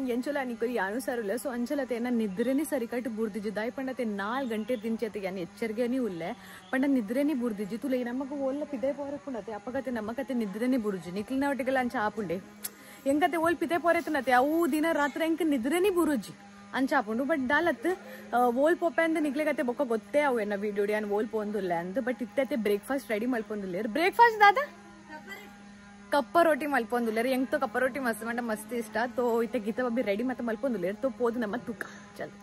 ನಂಗೆ ಎಂಚೋಲ ಅನಿको ಯಾನು ಸಾರಿಲ್ಲ ಸೊ ಅಂಚಲತೆ ನಾನು ನಿದ್ರೆನೇ ಸರಿ ಕಟ್ಟು ಬುರ್ದಿಜ್ಜು ದಾಯಿ ಪಂಡತೆ 4 ಗಂಟೆ ದಿಂಚತೆ ಯಾನು ಎಚ್ಚರಿಕೆನೇ ಉಲ್ಲೆ ಪಂಡ ನಿದ್ರೆನೇ ಬುರ್ದಿಜ್ಜು ತುಲೆ ನಮಗೆ ಓಲ್ಲ ಪಿದೆ ಪೋರಕ್ಕುಂಡತೆ ಅಪ್ಪಗತೆ ನಮ್ಮಕತೆ ನಿದ್ರೆನೇ ಬುರುಜು ನಿಕ್ಲಿನ ಒಟ್ಟಿಗೆಲ್ಲ ಅಂಚ ಆಪುಂಡೆ ಎಂಕತೆ ಓಲ್ ಪಿದೆ ಪೋರೆತನತೆ ಅವು ದಿನ ರಾತ್ರಿ ಎಂಕ ನಿದ್ರೆನೇ ಬುರುಜಿ ಅಂಚ ಆಪುಂಡು ಬಟ್ ದಾಲತ್ ಓಲ್ ಪೋಪೆ ಅಂತ ನಿಕ್ಲೆಗತೆ ಬೊಕ್ಕ ಗೊತ್ತೇ ಅವು ಎನ್ನ ವಿಡಿಯೋ ಯಾನು ಓಲ್ ಪೋಂದುಲ್ಲ ಅಂದ್ ಬಟ್ ಇತ್ತತೆ ಬ್ರೇಕ್ಫಾಸ್ಟ್ ರೆಡಿ ಮಲ್ಪೊಂದುಲ್ಲೇರು ಬ್ರೇಕ್ಫಾಸ್ಟ್ ದಾದಾ ಕಪ್ಪ ರೋಟಿ ಮಲ್ಪೊಂದುಲ್ಲೇರು ಎಂಕ್ತೋ ಕಪ್ಪ ರೋಟಿ ಮಸ್ತ್ ಮಂಡ ಮಸ್ತ್ ಇಷ್ಟ ತೋ ಇತ್ತೆ ಗೀತ ಬಬ್ಬಿ ರೆಡಿ ಮತ್ತೆ ಮಲ್ಪೊಂದುಲ್ಲೇರು ತೋ ಪೋದು ನಮ್ಮ ತೂಕ ಚಲ್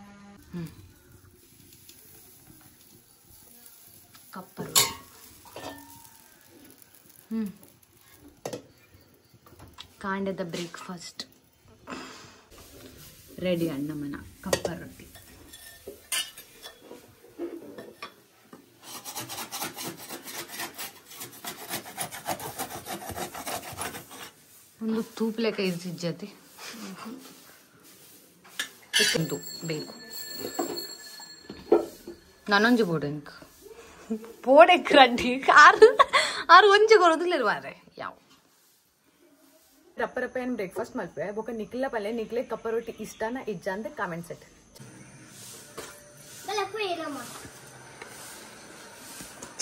ಕಪ್ಪ ರೋಟಿ ಕಾಂಡದ ಬ್ರೇಕ್ಫಾಸ್ಟ್ ರೆಡಿ ಅಣ್ಣಮ್ಮನ ಕಪ್ಪ ರೊಟ್ಟಿ ಒಂದು ತೂಪ್ಲೆಕ ಇಜ್ಜತಿ ಒಂದು ಬೇಕು ನಾನೊಂಜಿ ಬೋಡೆಂಕ್ ಬೋಡೆಕ್ ರಡ್ಡಿ ಆರು ಒಂಜಿ ಕೊರೋದಿಲ್ಲ ವಾರೆ ಯಾವ ರಪ್ಪ ಏನು ಬ್ರೇಕ್ಫಾಸ್ಟ್ ಮಲ್ಪೆ ಬೊಕ್ಕ ನಿಕ್ಲ ಪಲ್ಲೆ ನಿಕ್ಲೆ ಕಪ್ಪ ರೊಟ್ಟಿ ಇಷ್ಟನ ಇಜ್ಜ ಅಂತ ಕಾಮೆಂಟ್ ಸೆಟ್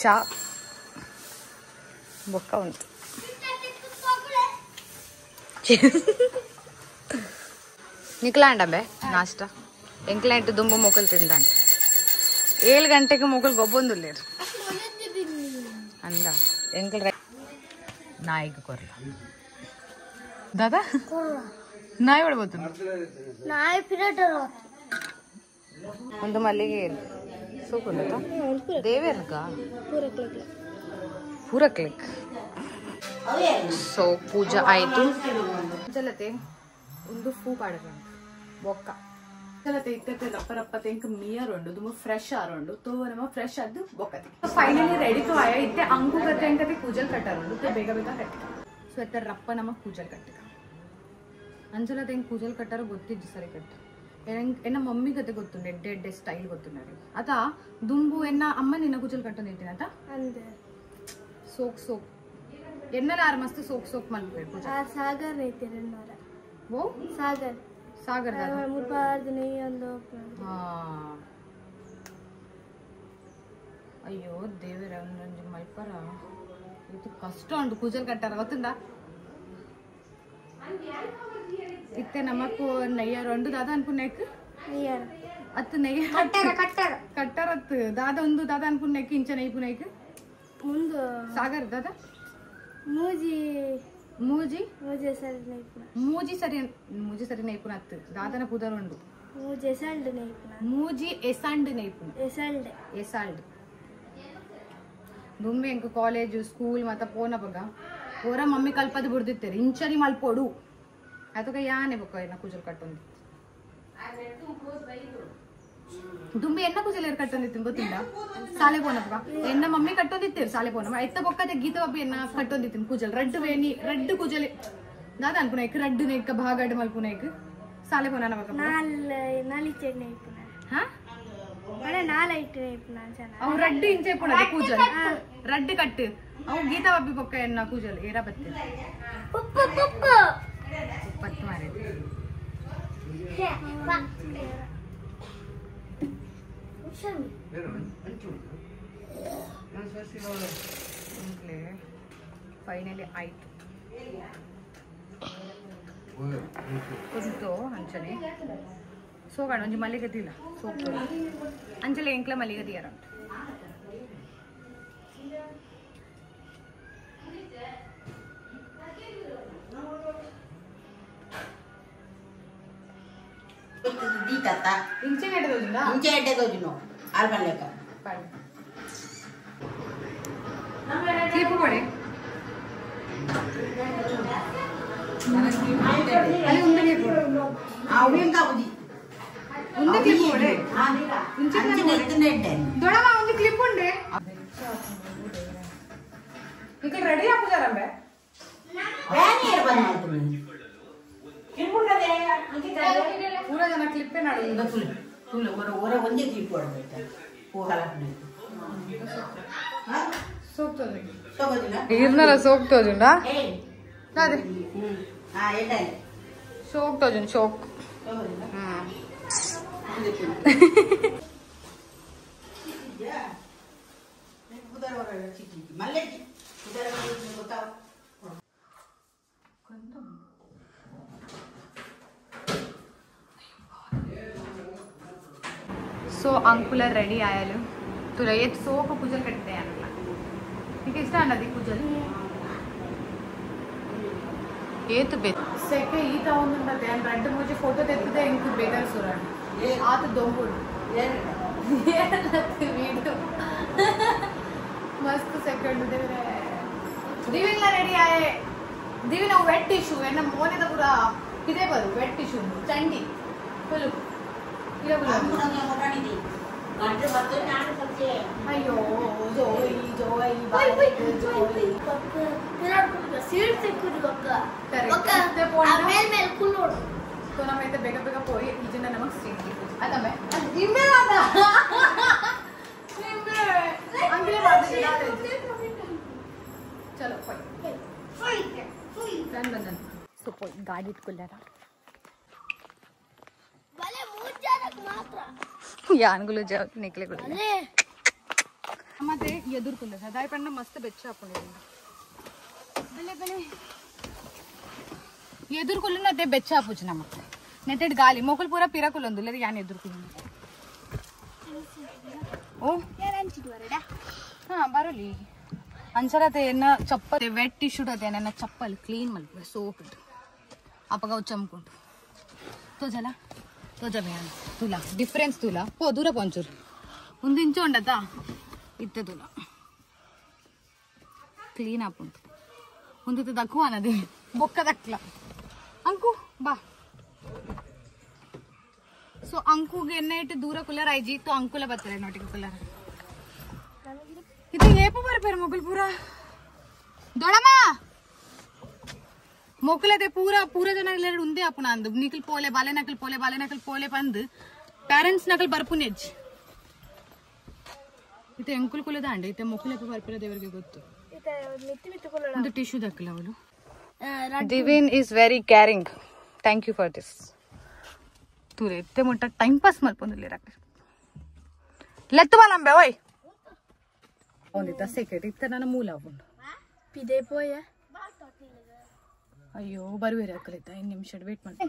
ಚಾ ಬೊಕ್ಕ ಉಂಟು ನಿಕ್ಲಾಂಡಬೆ ನಾಷ್ಟ ಎಂಕ್ಲಾಂಟ್ ದುಂಬು ಮೊಕಲ್ ತಿಂದಂಟ 7 ಗಂಟೆಗೆ ಮೊಕಲ್ ಗೊಬ್ಬೊಂದುಲ್ಲೇರು ಅಂದ ಎಂಕಲ್ ನಾಯಿಗೆ ಕೊರಲ दादा ನಾಯಿ ಹೊಡಬಹುದು ನಾಯಿ ಪಿರಟರ ಒಂದು ಮಲ್ಲಿಗೆ ಸೋಕುಂಡತ ದೇವೇರ್ಗ ಪೂರ ಕ್ಲಿಕ್ ಸೊ ಪೂಜಾ ಆಯ್ತು ಚಲತೆ ಒಂದು ಫೂ ಪಾಡಬೇಕು ಬೊಕ್ಕ ಚಲತೆ ಇತ್ತತೆ ರಪ್ಪ ರಪ್ಪ ತೆಂಕ ಮಿಯರ್ ಉಂಡು ತುಂಬ ಫ್ರೆಶ್ ಆರೋಂಡು ತೋ ನಮ್ಮ ಫ್ರೆಶ್ ಆದ್ದು ಬೊಕ್ಕತಿ ಫೈನಲಿ ರೆಡಿ ತೋ ಆಯ ಇತ್ತೆ ಅಂಕು ಕತೆ ಎಂಕತೆ ಕೂಜಲ್ ಕಟ್ಟಾರೋಂಡು ಬೇಗ ಬೇಗ ಕಟ್ಟಿ ಸೊ ಎತ್ತ ರಪ್ಪ ನಮ್ಮ ಕೂಜಲ್ ಕಟ್ಟಿಕ ಅಂಚಲತೆ ಹೆಂಗೆ ಕೂಜಲ್ ಕಟ್ಟಾರೋ ಗೊತ್ತಿದ್ದು ಸರಿ ಕಟ್ಟು ಎನ್ನ ಮಮ್ಮಿ ಕತೆ ಗೊತ್ತುಂಡು ಎಡ್ಡೆ ಎಡ್ಡೆ ಸ್ಟೈಲ್ ಗೊತ್ತುಂಡು ಅತ ದುಂಬು ಎನ್ನ ಅಮ್ಮ ನಿನ್ನ ಕೂಜಲ್ ಕಟ್ಟೊಂದು ಇರ್ತೀನಿ ಆತ ಸೋಕ್ ಸೋಕ್ ಎನ್ನಲ ಆರು ಮಸ್ತ್ ಸೋಕ್ ಸೋಕ್ ಮಲ್ಬೇಕು ಸಾಗರ್ ಐತೆ ಓ ಸಾಗರ್ ಸಾಗರ್ ಅಯ್ಯೋ ದೇವರ ಒಂದೊಂದು ಮಲ್ಪರ ಇದು ಕಷ್ಟ ಉಂಟು ಕೂಜಲ್ ಕಟ್ಟಾರ ಗೊತ್ತುಂಡ ಇತ್ತೆ ನಮಕ್ ನಯ್ಯಾರ ಉಂಡು ದಾದ ಅನ್ಪುಣ್ಣೆಕ್ ಅತ್ತು ನಯ್ಯ ಕಟ್ಟಾರತ್ ದಾದ ಒಂದು ದಾದ ಅನ್ಪುಣ್ಣೆಕ್ ಇಂಚ ನೈಪುನೈಕ್ ಮುಂದು ಸಾಗರ್ ದಾದ ಮೂಜಿ ಮೂಜಿ ಮೂಜಿ ಸರಿ ನೈಪುನ ಮೂಜಿ ಸರಿ ನೈಪುನ ಅತ್ತು ದಾದನ ಪುದರ್ ಉಂಡು ಮೂಜಿ ಎಸಲ್ಡ್ ನೈಪುನ ಮೂಜಿ ಎಸಾಂಡ್ ನೈಪುನ ಎಸಾಲ್ಡ್ ದುಂಬೆ ಎಂಕ್ ಕಾಲೇಜು ಸ್ಕೂಲ್ ಮತ್ತ ಪೋನ ಬಗ ಪೋರ ಮಮ್ಮಿ ಕಲ್ಪದ ಬಿಡ್ದಿತ್ತೇರಿ ಇಂಚರಿ ಮಲ್ಪೋಡು ಅದಕ್ಕೆ ಯಾನೆ ಬೊಕ್ಕ ಎನ್ನ ಕೂಜಲ್ ಕಟ್ಟೊಂದಿ ದುಂಬೆ ಎನ್ನ ಕೂಜಲ್ ಏರ್ ಕಟ್ಟೊಂದಿತ್ತು ಗೊತ್ತಿಲ್ಲ ಸಾಲೆ ಪೋನ ಬಗ ಎನ್ನ ಮಮ್ಮಿ ಕಟ್ಟೊಂದಿತ್ತೇರು ಸಾಲೆ ಪೋನ ಎತ್ತ ಬೊಕ್ಕದೆ ಗೀತ ಬಬ್ಬಿ ಎನ್ನ ಕಟ್ಟೊಂದಿತ್ತು ಕೂಜಲ್ ರೆಡ್ ಕೂಜಲ್ ದಾದ ಅನ್ಪುನೈಕ್ ರೆಡ್ ನೈಕ ಭಾಗಡ್ ಮಲ್ಪುನೈಕ್ ಸಾಲೆ ಪೋನ ಬಗ ನಾಲಿಚೆ ನೈಪುನ ಹಾ ಮನೆ ನಾಲೈಟ್ ನೈಪುನ ಅವು ರೆಡ್ ಇಂಚೆ ಪುನದೆ ಕೂಜಲ್ ರೆಡ್ ಕಟ್ಟು ಅವು ಗೀತ ಬಬ್ಬಿ ಬೊಕ್ಕ ಎನ್ನ ಕೂಜಲ್ ಏರ ಬತ್ತೆ ಪತ್ತು ಮಾರೆ ಫೈನಲಿ ಆಯ್ತು ಕುಂತು ಅಂಚನೆ ಸೋಗಾಣ ಒಂಜಿ ಮಲ್ಲಿಗದಿಲ್ಲ ಸೋಗ್ತು ಅಂಚಲೆ ಎಂಕ್ಲ ಮಲ್ಲಿಗದಿಯಾರ इंचे एटे दोजिनो आलबन लेका क्लिप पड़े अरे उंदे क्लिप आवें का बुदी उंदे क्लिप पड़े इंचे इतने एटे दोड़ा मा उंदे क्लिप उंडे इकल रेडी आपु जरंबे व्यानी एर बन्ना तुम्हें पूरा जना क्लिप पे नाडु तुले ओरा ಒಂದೇ ಕ್ಲಿಪ್ ಹೊಡಬೇಕು ಹೋಗಲನೆ ಸೋಕ್ತದೆ ಸೋಗದಿಲ್ಲ ಇರ್ನಲ್ಲ ಸೋಕ್ತೋಜುಂಡ ಏ ಅದೇ ಎಡ್ಡೆ ಸೋಕ್ತೋಜುಂಡ ಸೋಕ್ सो अंकुल रेडी आयालु तुला येत सोक पूजल कटते నీకు ఇష్టం అన్నది పూజలు ಏತು ಬೇಕು ಸೆಕೆ ಈ ತ ಒಂದುಂಟದೆ ನಾನು ರೆಡ್ ಮುಜೆ ಫೋಟೋ ತೆಗೆದಿದೆ ಇಂಕು ಬೇಕರ್ ಸುರಾಣಿ ಆತ ದೊಂಬುಡು ವೀಡಿಯೋ ಮಸ್ತ್ ಸೆಕೆಂಡ್ ದೇವ್ರೆ ದಿವಿನ ರೆಡಿ ಆಯೆ ದಿವಿನ ವೆಟ್ ಟಿಶ್ಯೂ ಎನ್ನ ಮೋನೆದ ಪೂರ ಇದೇ ಬರು ವೆಟ್ ಟಿಶ್ಯೂ ಚಂಡಿ ಫುಲ್ ಇಲ್ಲ ಅಯ್ಯೋ ಜೋಯಿ ಜೋಯಿ तो नमैते ಬೇಗ ಬೇಗ పోయి ಈಜಿನ ನಮಗೆ ಸ್ಟ್ರೀಟ್ ಅದಮ್ಮೆ ನಿಮ್ಮೆ ಮಾಡ ನಿಮ್ಮೆ ಅಂಗಲೇ ಮಾಡ್ತಿಲ್ಲ ಚಲೋ ಹೋಯ್ ಬಂದನ್ ಸೊ ಹೋಯ್ ಗಾಡಿ ಇಟ್ಕೊಳ್ಳಾರ भले मूड जारक मात्र ಯಾನ್ಗುಲು ಜಾಕ್ ನಿಕ್ಲೆಗಳು ಮತ್ತೆ ಎದುರ್ಕೊಳ್ಳ ಸದಾಯ ಪಣ್ಣ ಮಸ್ತ್ ಬೆಚ್ಚ ಹಾಕೊಂಡಿದ್ದೀನಿ ಬಲೆ ಬಲೆ ಎದುರ್ಕೊಳ್ಳುನದೆ ಬೆಚ್ಚ ಹಾಪುಚು ನಮಗೆ ನೆಟೆಡ್ ಗಾಲಿ ಮೊಕಲ್ ಪೂರ ಪಿರಕುಲೊಂದು ಇಲ್ಲ ಯಾನ್ ಎದುರ್ಕೊಳ್ಳು ಓ ಯಾರಂಚಿಟ್ ವರಡಾ ಹಾ ಬರಲಿ ಅಂಚರತೆ ಎನ್ನ ಚಪ್ಪಲ್ ವೆಟ್ ಟಿಶ್ಯೂ ಅದೇ ನನ್ನ ಚಪ್ಪಲ್ ಕ್ಲೀನ್ ಮಲ್ಪೆ ಸೋಪ್ ಇಟ್ಟು ಅಪ್ಪಗ ಚಮ್ಕೊಂಡು ತೋಜಲ ತೋಜ ಬೇಡ ತುಲಾ ಡಿಫ್ರೆನ್ಸ್ ತುಲಾ ಪೋ ದೂರ ಪಂಚೂರು ಒಂದು ಇಂಚು ಉಂಡತಾ ಇತ್ತೆ ತುಲಾ ಕ್ಲೀನ್ ಆಪುಂಟು ಒಂದು ದಕ್ಕು ಅನ್ನದಿ ಬೊಕ್ಕ ದಕ್ಲ ಅಂಕು ಬಾ ಸೊ ಅಂಕುಗೆ ಎಣ್ಣೆ ಇಟ್ಟು ದೂರ ಕುಲ್ಲರ್ ಆಯ್ಜಿ तो ಅಂಕುಲ ಬರ್ತಾರೆ ನೋಟಿಗೆ ಕುಲ್ಲರ್ ಇದು ಏಪು ಬರ್ಪೇರು ಮೊಗಲ್ ಪೂರ ದೊಡಮ್ಮ मोकले पूरा पूरा जन उंदे आपण अंद निकल पोले बाले पोले पंद पेरेंट्स नकल ಬರ್ಪುನೆಜ್ इते अंकुल कुले दांडे इते मोकले पे ಬರ್ಪರೆ ದೇವರಿಗೆ ಗೊತ್ತು इते मित्ति मित्ति कोलडा ಒಂದು ಟಿಶ್ಯೂ ದಕ್ಕಲ ಅವಳು Divin is very caring thank you for this ತುರೆ ಇತ್ತೆ ಮೊಟ್ಟ ಟೈಮ್ ಪಾಸ್ ಮಲ್ಪೊಂದಿಲ್ಲ ರಾಕ ಲೆತ್ತು ಮಲಂಬೆ ಓಯ್ ಒಂದಿತ ಸೆಕೆಟ್ ಇತ್ತೆ ನನ್ನ ಮೂಲ ಅವನು पिदे पोया ಅಯ್ಯೋ ಬರುವೇರೆ ಹಾಕಲಿತ್ತ ಇನ್ನು ನಿಮಿಷ ವೇಟ್ ಮಾಡಿ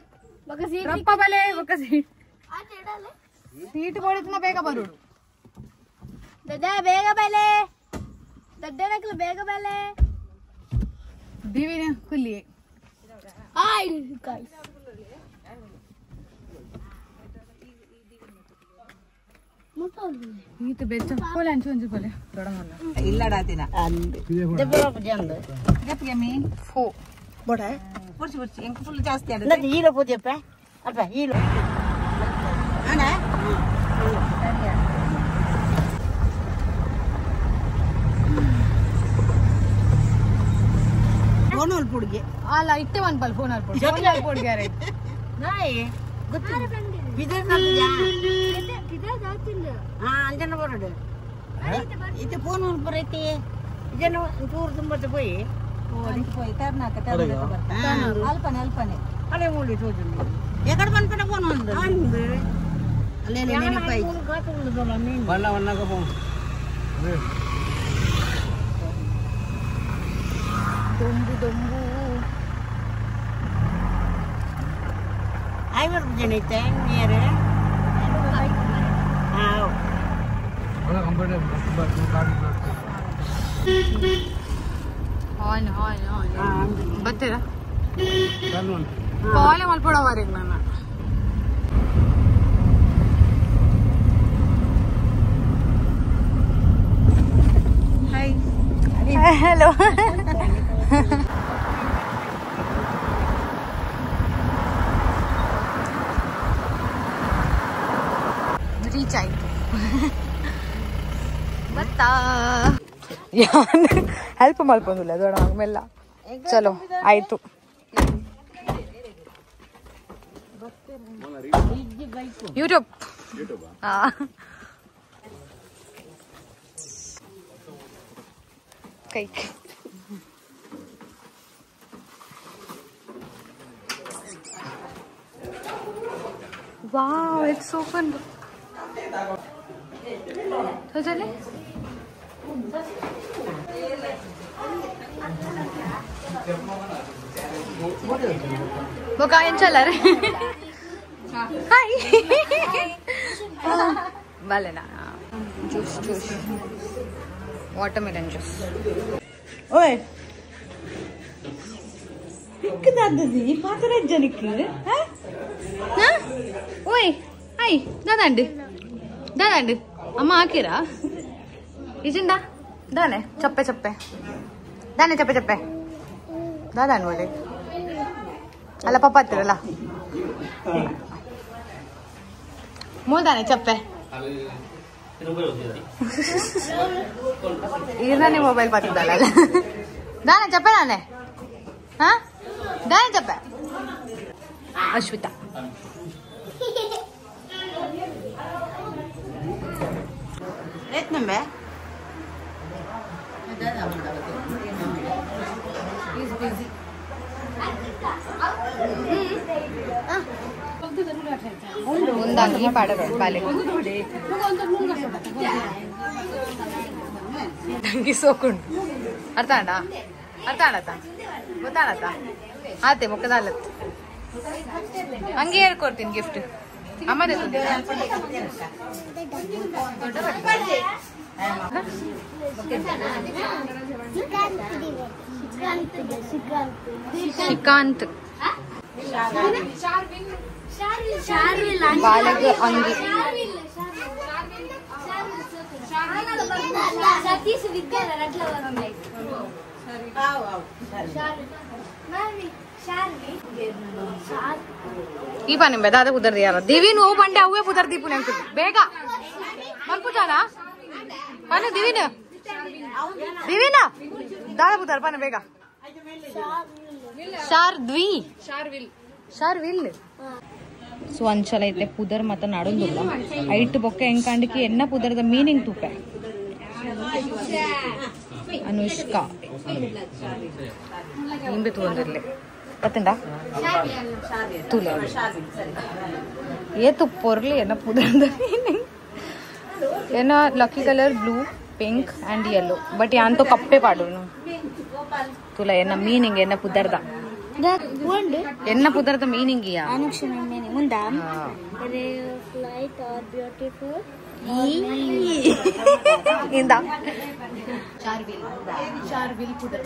मग सीट ರಪ್ಪ ಬಲೆ ಒಕ್ಕ ಸೀಟ್ आ तेडाले ಸೀಟ್ ಬೋಡಿತನ ಬೇಗ ಬರುಡು ददा ಬೇಗ ಬಲೆ ದಡ್ಡನಕಲ ಬೇಗ ಬಲೆ ದಿವಿನ ಕುಲ್ಲಿ ಹಾಯ್ ಗೈಸ್ ಈತ ಬೆಚ್ಚ ಕೋಲೆ ಅಂಚು ಅಂಚು ಕೋಲೆ ದೊಡಮಲ್ಲ ಇಲ್ಲಡಾತಿನ ದೆಬ್ಬರಪ್ಪ ಜಂದ ಗಪ್ಗೆ ಮೀ ಫೋ ಬಡ ಪುರ್ಚಿ ಪುರ್ಚಿ ಎಂಕ್ ಫುಲ್ ಜಾಸ್ತಿ ಆಡ ನದಿ ಈಲ ಪೋದಿಯಪ್ಪ ಅಪ್ಪ ಈಲ ಅಣ್ಣ ಫೋನ್ ಅಲ್ಪುಡ್ಗೆ ಅಲ್ಲ ಇಟ್ಟೆ ಒಂದು ಬಲ್ ಫೋನ್ ಅಲ್ಪುಡ್ ಫೋನ್ ಅಲ್ಪುಡ್ ಗ್ಯಾರೇಜ್ ನಾಯಿ ಗೊತ್ತಿಲ್ಲ ಬಿದರ್ ನದಿಯಾ पिदे जातिಲ್ಲ ಹಾ ಅಂಜನ ಬರಡು ಇದು ಫೋನ್ ಬರೈತಿ ಇದನ್ನು ಚೂರು ತುಂಬತ್ತೆ పోయి పోయి తర్నాక అల్పనే అల్పనే అలే మూడి చూడండి ఎక్కడ పనిపెట్ట ఫోన్ ఉంది అంది అలే నేను పై వల్ల వన్నక ఫోన్ ದೊಂಬು ದೊಂಬು ಐವರ್ ಜನೈತೆ ನೀರು ಹಾಂ ಆನ್ ಆನ್ ಆನ್ ಬರ್ತೀರಾ ಕಾಲೇ ಮಲ್ಪಡೋವರೆಗೆ ನಾನು ಹಾಯ್ ಹಲೋ ರೀಚ್ ಆಯ್ತು ಬತ್ತಾ ಹೆಲ್ಪ್ ಮಾಡ್ಕೊಂಡಿಲ್ಲ ದೊಡ್ಡ ಆಮೇಲೆ ಚಲೋ ಆಯ್ತು ಯೂಟ್ಯೂಬ್ ಕೈ Wow, it's so fun. So chale. वो कायन चला रे. Hi. Balena. Juice. Watermelon juice. Oi. Ikkadaddi patarajjaniki. Huh? Oi. Hi. Dadandu. Amma akira. Ijinda. Dane. Chappe. Dane chappe. Dadan wale. Alla papa attirala. Moldane chappe. Irane mobile pati dalala. Dane chappe dane. Huh? Dane chappe. Ashwita. Etnambe. He's busy. ಮುಂದಾಗಿ ಪಾಡಬೇಡ ಬಾಲೆ ತಂಗಿ ಸೋಕೊಂಡು ಅರ್ಥ ಆಡತ್ತ ಗೊತ್ತಾಡತ್ತ ಆತೆ ಮುಖದಾಲತ್ ಹಂಗೆ ಹೇಳ್ಕೊಡ್ತೀನಿ gift ಅಮ್ಮದೇ Srikanth ಬಾಲೆಗೆ ಅಂಗಿ ಈ ಪಾ ನಿಂಬೆ ದಾದ ಕುದರ್ದಿ ಯಾರ ದಿವಿನ್ ಓ ಬಂಡೆ ಅವೇ ಕುದರ್ದಿ ಪುಣೆ ಬೇಗ ಮನ್ಪುಚಾನ ಪಾನ ದಿವಿನ ದಾದ ಕುದರ್ ಪಾನ ಬೇಗ ಶಾರ್ವಿಲ್ ಸೊ ಅಂಚಲ ಐತೆ ಪುದರ್ ಮತ್ತ ನಾಡೊಂದಿಲ್ಲ ಐಟ್ ಬೊಕ್ಕ ಹೆಂಗ್ ಕಾಂಡಿಕೆ ಎನ್ನ ಪುದರದ ಮೀನಿಂಗ್ ತೂಪೆ ಅನುಷ್ಕಾ ನಿಂಬೆ ತೂಂದಿರ್ಲಿ ಪತ್ತಂಡ ತುಲೆ ಏತು ಪೊರ್ಲಿ ಎನ್ನ ಪುದರದ ಮೀನಿಂಗ್ ಎನ್ನ lucky colour blue pink and yellow but ಯಾಂತೋ ಕಪ್ಪೆ ಪಾಡು ತುಲ ಎನ್ನ ಮೀನಿಂಗ್ ಎನ್ನ ಪುದರ್ದ ಎನ್ನ ಪುದರದ ಮೀನಿಂಗ್ ಯಾ ಅನುಕ್ಷಣ ಮೀನಿಂಗ್ ಮುಂದಾ ಫ್ಲೈಟ್ ಆರ್ ಬ್ಯೂಟಿಫುಲ್ ಇಂದ ಶಾರ್ವಿಲ್ ಪುದರ್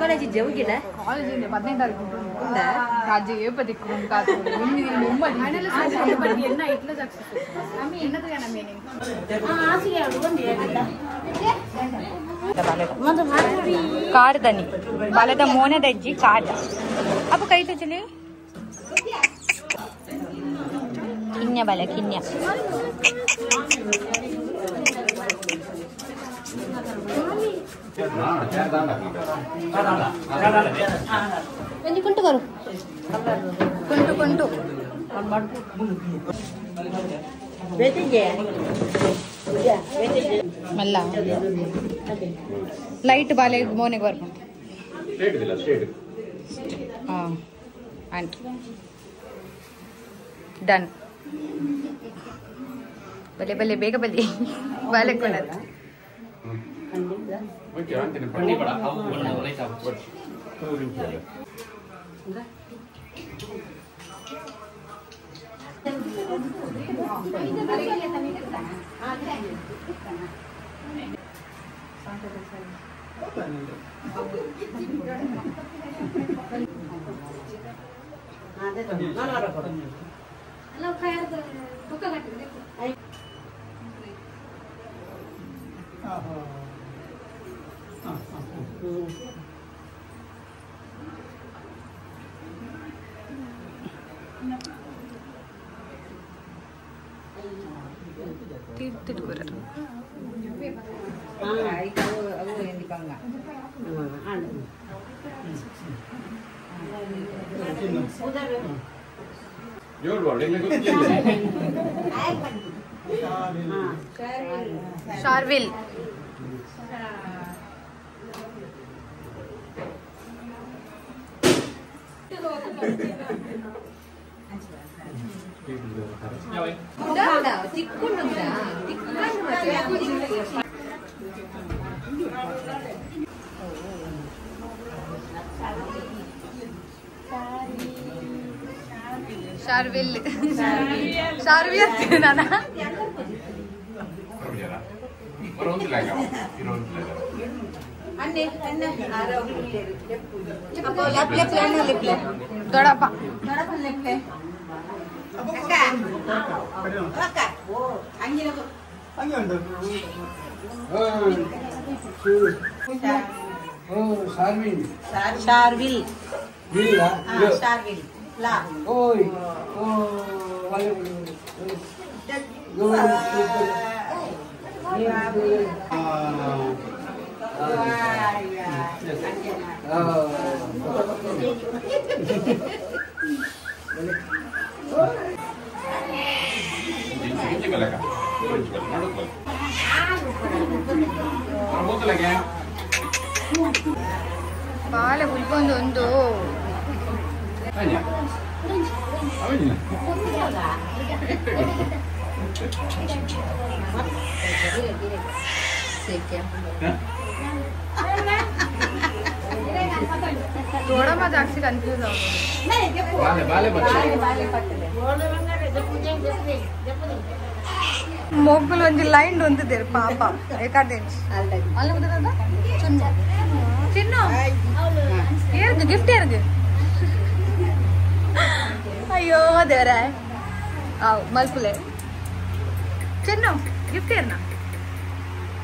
ಕಾಲೇಜ್ ಹೋಗಿಲ್ಲ ಕಾಲೇಜಿಂದ 15 ರಾಜ್ಯ ಏಪದಿಕ್ಕು ಕಾತು ಎನ್ನ ಇಟ್ಲ ಎನ್ನದು ಏನ ಮೀನಿಂಗ್ ಕಾಡ್ದನಿ ಬಾಲದ ಮೋನೆ ದಜ್ಜಿ ಕಾಡ ಅಪ್ಪ ಕೈ ತುಚಲಿ ಕಿನ್ಯ ಬಾಲ ಕಿನ್ಯ ಕುಂಟು ಕರು ಕುಂಟು ಮಲ್ಲ ಲೈಟ್ ಬಾಲೆ ಮೋನೆಗೆ ಬರ್ಕೊಂಡು ಹಾಂ ಆಂಟ್ ಡನ್ ಬಲೆ ಬೇಗ ಬಲಿ ಬಾಲೆ ಕೊಡೋದು ಶಾರ್ವಿಲ್ शार्विल शार्विल नाना ದೊಡ್ಡಪ್ಪ शार्विल ला ओय ಬಾಳೆ ಉಳ್ಕೊಂಡೊಂದು थोड़ा मत जागसी कंफ्यूज हो मोगल ಒಂದು ಲೈನ್ ಹೊಂದಿದೆ ಪಾಪ ಏಕಾದೇಶ್ ಅಲ್ಲಿ ಬಂದದ ಚಿನ್ನ ಚಿನ್ನ ಯಾರಿಗೆ ಗಿಫ್ಟ್ ಯಾರಿಗೆ ಅಯ್ಯೋ ದೇವರೇ ಆವ್ ಮಲ್ಪುಲೆ ಚಿನ್ನು ಗಿಫ್ಟ್ ಯಾರನ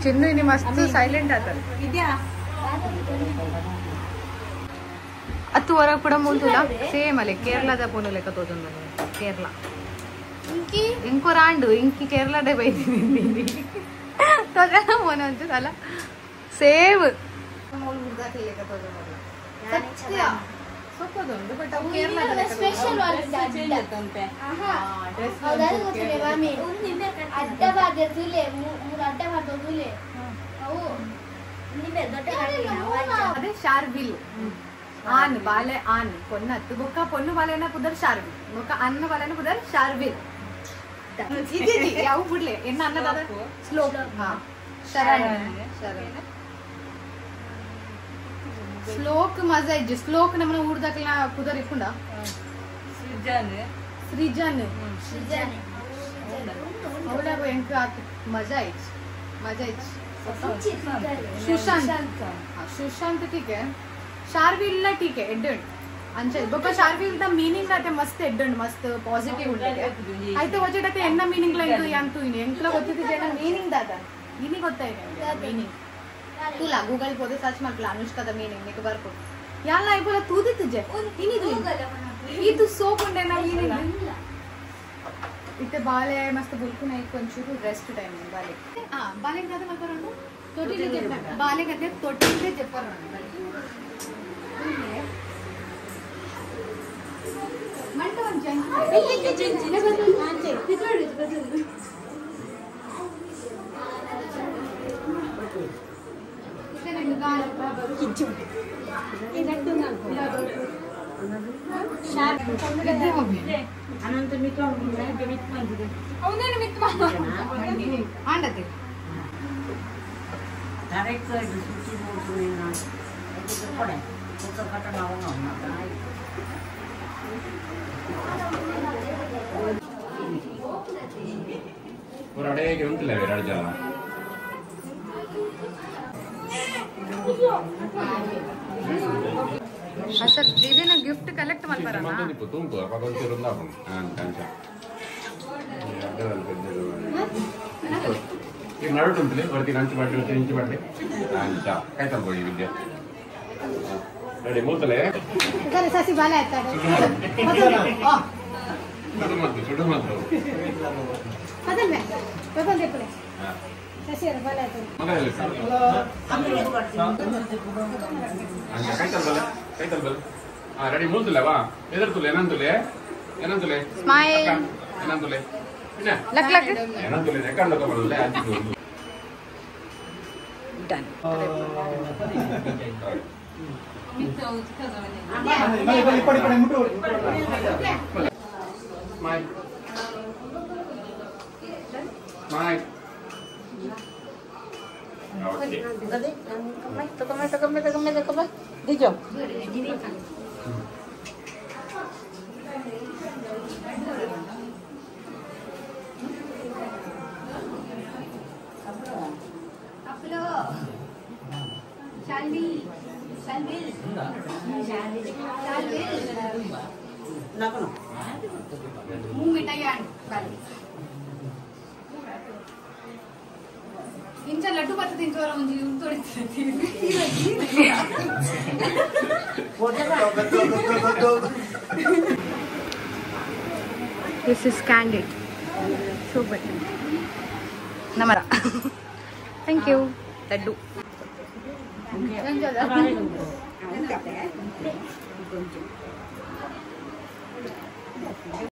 ಚಿನ್ನು ಇನಿ ಮಸ್ತ್ ಸೈಲೆಂಟ್ ಆತದ ಇದೆಯಾ ಅತ್ತು ಹೊರ ಕೂಡ ಮುಂತುಲ ಸೇಮ್ ಅಲೆ ಕೇರಳದ ಪೋನು ಲೆಕ್ಕ ತೋಜೊಂದು ಕೇರಳ ಇಂಕಿ ಇಂಕೋ ರಾಂಡು ಇಂಕಿ ಕೇರಳದ ಬೈದಿನಿ ತೋಜನ ಮೋನ ಅಂತು ಅಲ್ಲ ಸೇಮ್ ಮೂಲ ಹುಡುಗಾಕ ಲೆಕ್ಕ ತೋಜೊಂದು ಸತ್ಯ ಸೊಪ್ಪದೊಂದು ಬಟ್ ಅವು ಕೇರಳದ ಲೆಕ್ಕ ಸ್ಪೆಷಲ್ ಚೇಂಜ್ ಆತಂತೆ ಡ್ರೆಸ್ ಹೌದಲ್ಲ ಗೊತ್ತಿದೆ ಮಾಮಿ ಅಡ್ಡ ಬಾದೆ ತುಲೆ ಮೂರು ಅಡ್ಡ ಬಾದೆ ತುಲೆ ಅವು ನಿನ್ನೆ ದೊಡ್ಡ ಅದೇ ಶಾರ್ವಿಲ್ आन बाले आन पोन्न अत्तु बोक्का पोन्नु बालेना पुदर शार्विल बोक्का अन्न बालेना पुदर शार्विल इदी याव बिडले एन्न अन्नदाದ श्लोक हां शरण शरण श्लोक मजा इज्जु श्लोक नमन ऊर्दकला पुदर इक्कुंड सृजन सृजन सृजन ಅವಳ ಎಂಕ मजा इज्जु सुशांत हां सुशांत ठीक है शार्विल ठीक है एड्डंड अंचल बका शार्विल द मीनिंग आते मस्त एड्डंड मस्त पॉजिटिव उंटे आयते वजेटते एन्न मीनिंग ला इदु यांतु इने ಎಂಕ್ಲ ಗೊತ್ತಿದೆ ಜನ ಮೀನಿಂಗ್ ದಾದ ಇನಿ ಗೊತ್ತಾಯಿದೆ ಮೀನಿಂಗ್ ತುಲಾ ಗೂಗಲ್ ಪೋದೆ ಸರ್ಚ್ ಮಾಡ್ಲ ಅನುಷ್ಕಾದ ಮೀನಿಂಗ್ ನಿಕ ಬರ್ಕೊ ಯಾಲ್ಲ ಐಬೋಲ ತೂದಿತ್ತು ಜೆ ಇನಿದು ಇದು ಸೋಪ್ ಉಂಡೆನ ಮೀನಿಂಗ್ ಇತ್ತೆ ಬಾಲೆ ಮಸ್ತ್ ಬುಲ್ಕುನ ಇಕ್ಕೊಂಚೂರು ರೆಸ್ಟ್ ಟೈಮ್ ಬಾಲೆ ಬಾಲೆ ದಾದ ಮಲ್ಪರಂಡು ತೊಟಿಲೆ ಜೆಪ್ಪ ಬಾಲೆ ಗದ್ದೆ ತೊಟಿಲೆ ಜೆಪ್ಪರಂಡು ಮಂಟವನ್ ಜಂಜ ಇಲ್ಲಿಗೆ ಜಂಜಿನ ಬದಲು ಆಚೆ ತಿಗೋಡು ಬದಲು ಇದನ್ನ ಗಾಲ ಕಿಚ್ಚು ಇದಕ್ಕೆ ನಾನು ಶಾರ್ ಗದ್ದೆ ಹೋಗಿ ಅನಂತ ಮಿತ್ರ ಮಿತ್ ಬಂದಿದೆ ಅವನೇನು ಮಿತ್ ಮಾಡಿ ಆಂಡತೆ ಡೈರೆಕ್ಟ್ ಆಗಿ ಸುತ್ತಿ ಹೋಗ್ತೀನಿ ನಾನು ಇದು ಕೊಡೆ ಫೋಟೋ ಕಟ್ಟ ನಾವು और अड़े के उनके लगे रड़ जाना अच्छा दीदी ने गिफ्ट कलेक्ट मत करा ना मंदो निपु तुम को apa kau turun dah pun kanca ya ada kerja ये नड़ तुमले वर्ती कंच बाटे kanca काय तर बोली विद्या रेडी मोतले इधर सासी बाला आता है छोटो मत बदल में दे पड़े सासी रे बाला आता मगा ले काय तर बोल रेडी मोतले वा इधर तुले ಏನಂತುಲೆ ಸ್ಮೈಲ್ ಏನಂತುಲೆ ಲಕ್ ಲಕ್ ಏನಂತುಲೆ ರೆಕಾರ್ಡ್ ಲಕ ಬರಲ್ಲ ಆದಿ ಡನ್ Dijo. इंचा लड्डू पाता तिंचवर म्हणजे थोडी This is candid. Super. Namara. Thank you. Laddu.